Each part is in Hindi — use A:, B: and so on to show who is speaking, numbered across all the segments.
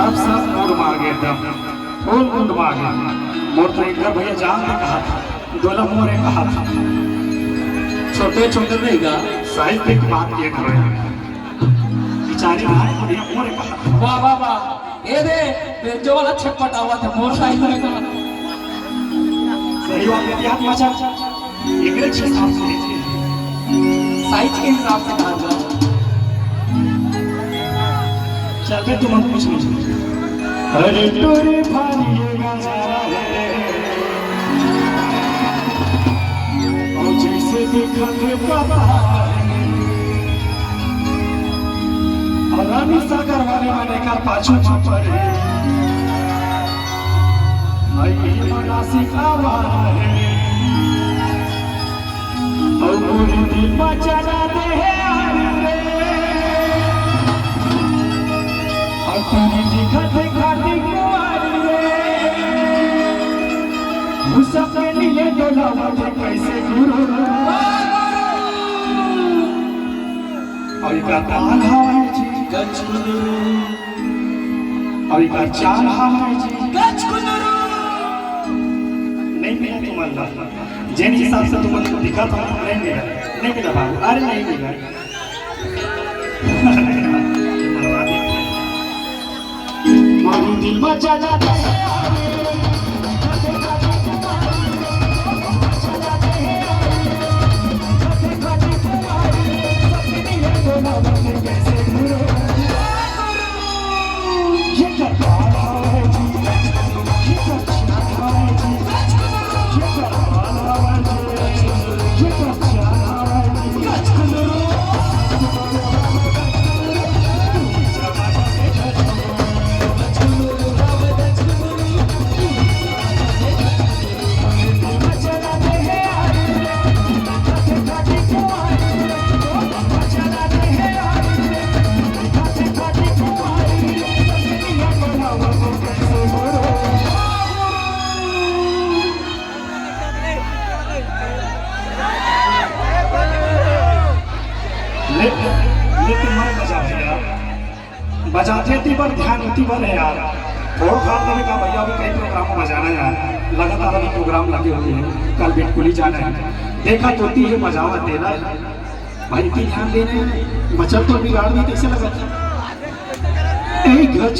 A: अब सब मूड मांगे एकदम फुल मूड मांगे। मोर तो एक भैया जान ने कहा था, दोला मोरे कहा था,
B: छोटे छोटे नहीं गा
A: साहित्य की बात ये कर रहे हैं बेचारे भाई भैया मोरे कहा था।
B: वाह वाह वाह ये दे बेंजो वाला छप्पट आवा था मोर साइकिल का
A: सही बात है यार मचा एक छह साल से
B: साइज के हिसाब से कहा जाए।
A: चल बे तुम कुछ नहीं। अरे तोरे भारिएगा जरा और जैसे देखा थे पापा और रानी सागर वाले माने का पाछू पड़े आई मनासी आवारा है और पूरी दिल मचा दे तेरी दिखते खाती कुआरी सबके लिए डोलावते कैसे गुरु और का ताल हवाई जी
B: गच कुदरू
A: और का चाल हवाई जी
B: गच कुदरू
A: नहीं मिला तुम अल्लाह जिन हिसाब से तुमको दिखा था नहीं मिला बाबू। अरे नहीं मिला मारू दिल मचा जाता है लेकिन मन बजा भैया बजाते थी पर ध्यान होती पर है यार। बहुत खास मैंने कहा भैया अभी कई प्रोग्राम में बजाना यार, लगातार अभी प्रोग्राम लगे हुए हैं, कल बिटकुली जाना है। देखा तो है बजावा देना है भाई की ध्यान देने हैं बचल तो बिगाड़ दी कैसे लगा गच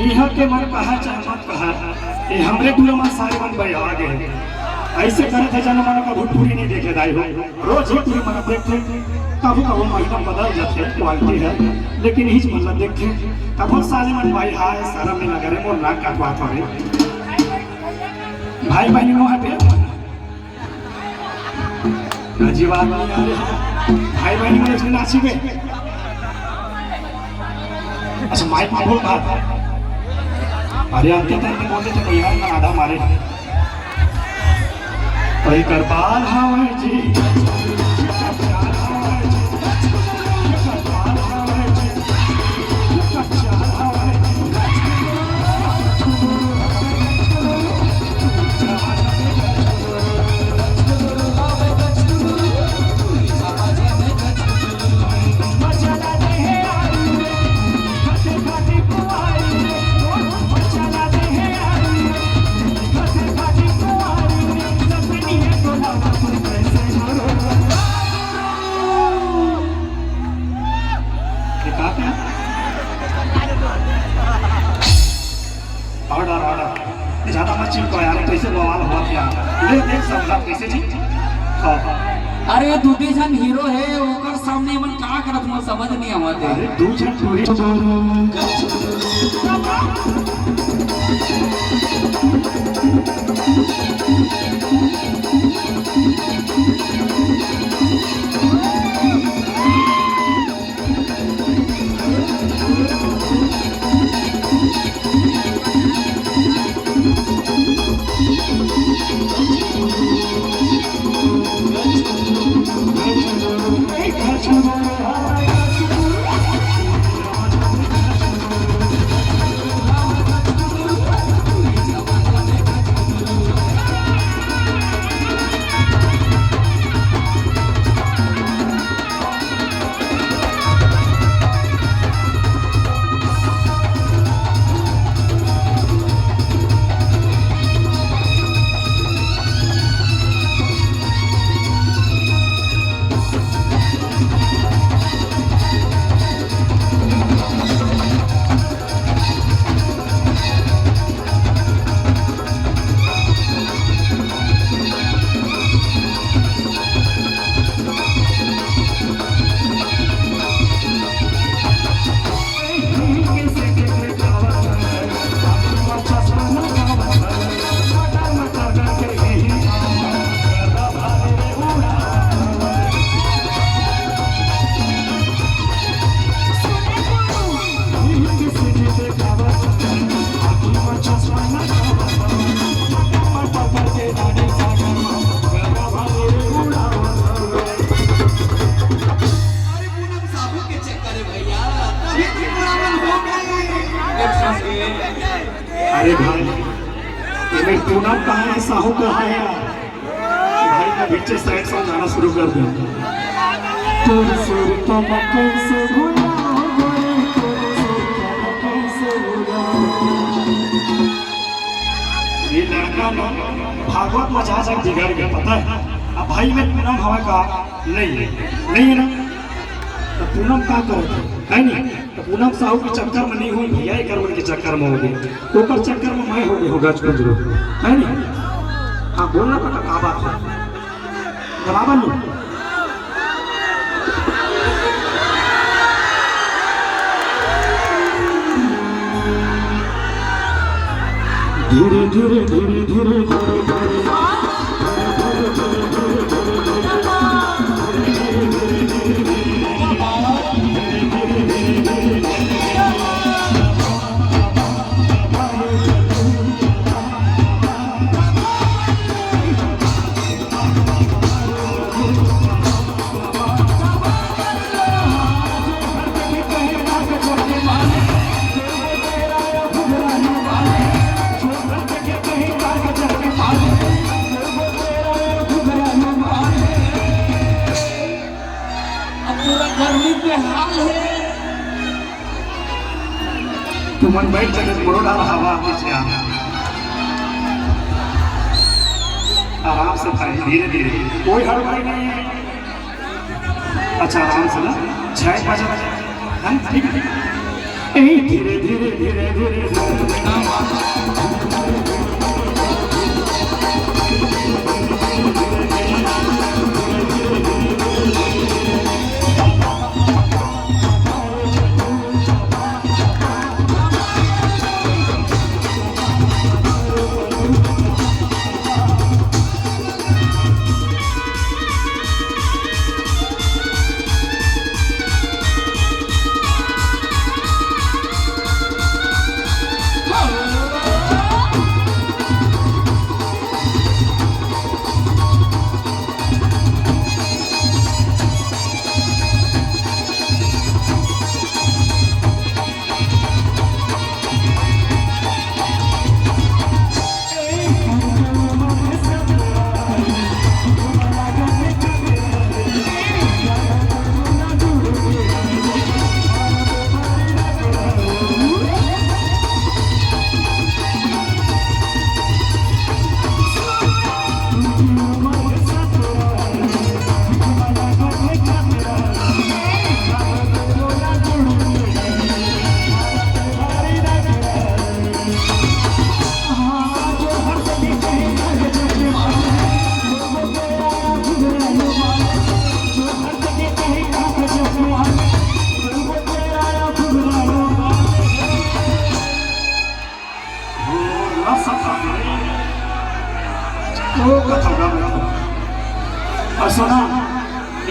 A: यहाँ के मन कहा चाहे मत कहा ये हमरे टूरा में सारे मन बड़े आ गए ऐसे करे थे जन मन का भूतपूरी नहीं देखे दाई हो रोज ही पूरी मन देखते कभी कभी महीना बदल जाते क्वालिटी है लेकिन हिच मतलब देखते तब सारे मन भाई हाय सारा में लगा रहे मोर नाक काटवा थोड़े भाई बहनी मोह पे अजीब आदमी आ रहे भाई बहनी में नाची गए। अच्छा माइक में बोल बात अरे आते टाइम में बोलते थे भैया ना आधा मारे और करपाल हवाई जी बातचीत को यार कैसे बवाल हुआ क्या ले देख समझा कैसे जी हाँ
B: अरे दूधी जन हीरो है ओकर सामने मन का करत मोर समझ नहीं आवत
A: अरे दू जन टूरी अरे भाई ये पूनम कहाँ है साहू कहाँ है भाई का पीछे साइड सॉन्ग गाना शुरू कर दो तोर सुर तो मैं कैसे भुलाऊं तोर सुर तो मैं कैसे भुलाऊं ये लड़का ना भागवत मचा जा जिगर के पता है अब भाई में पूनम हवा का नहीं है ना तो पूनम का करो है नहीं तो पूनम साहू के चक्कर में नहीं हुई भैया करवन के चक्कर में हो गई ओकर चक्कर में मैं हो गई होगा जरूर है नहीं हाँ बोलना पड़ा का बात है बराबर लो धीरे धीरे धीरे धीरे धीरे तुमन बैठ जगह मोड़ा हवा पीछे आराम से भाई धीरे धीरे कोई हड़बड़ी नहीं है अच्छा आराम से ना 6 बजे हम ठीक है धीरे धीरे धीरे धीरे तो कथा गा और सुना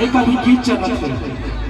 A: एक अभी गीत चलत है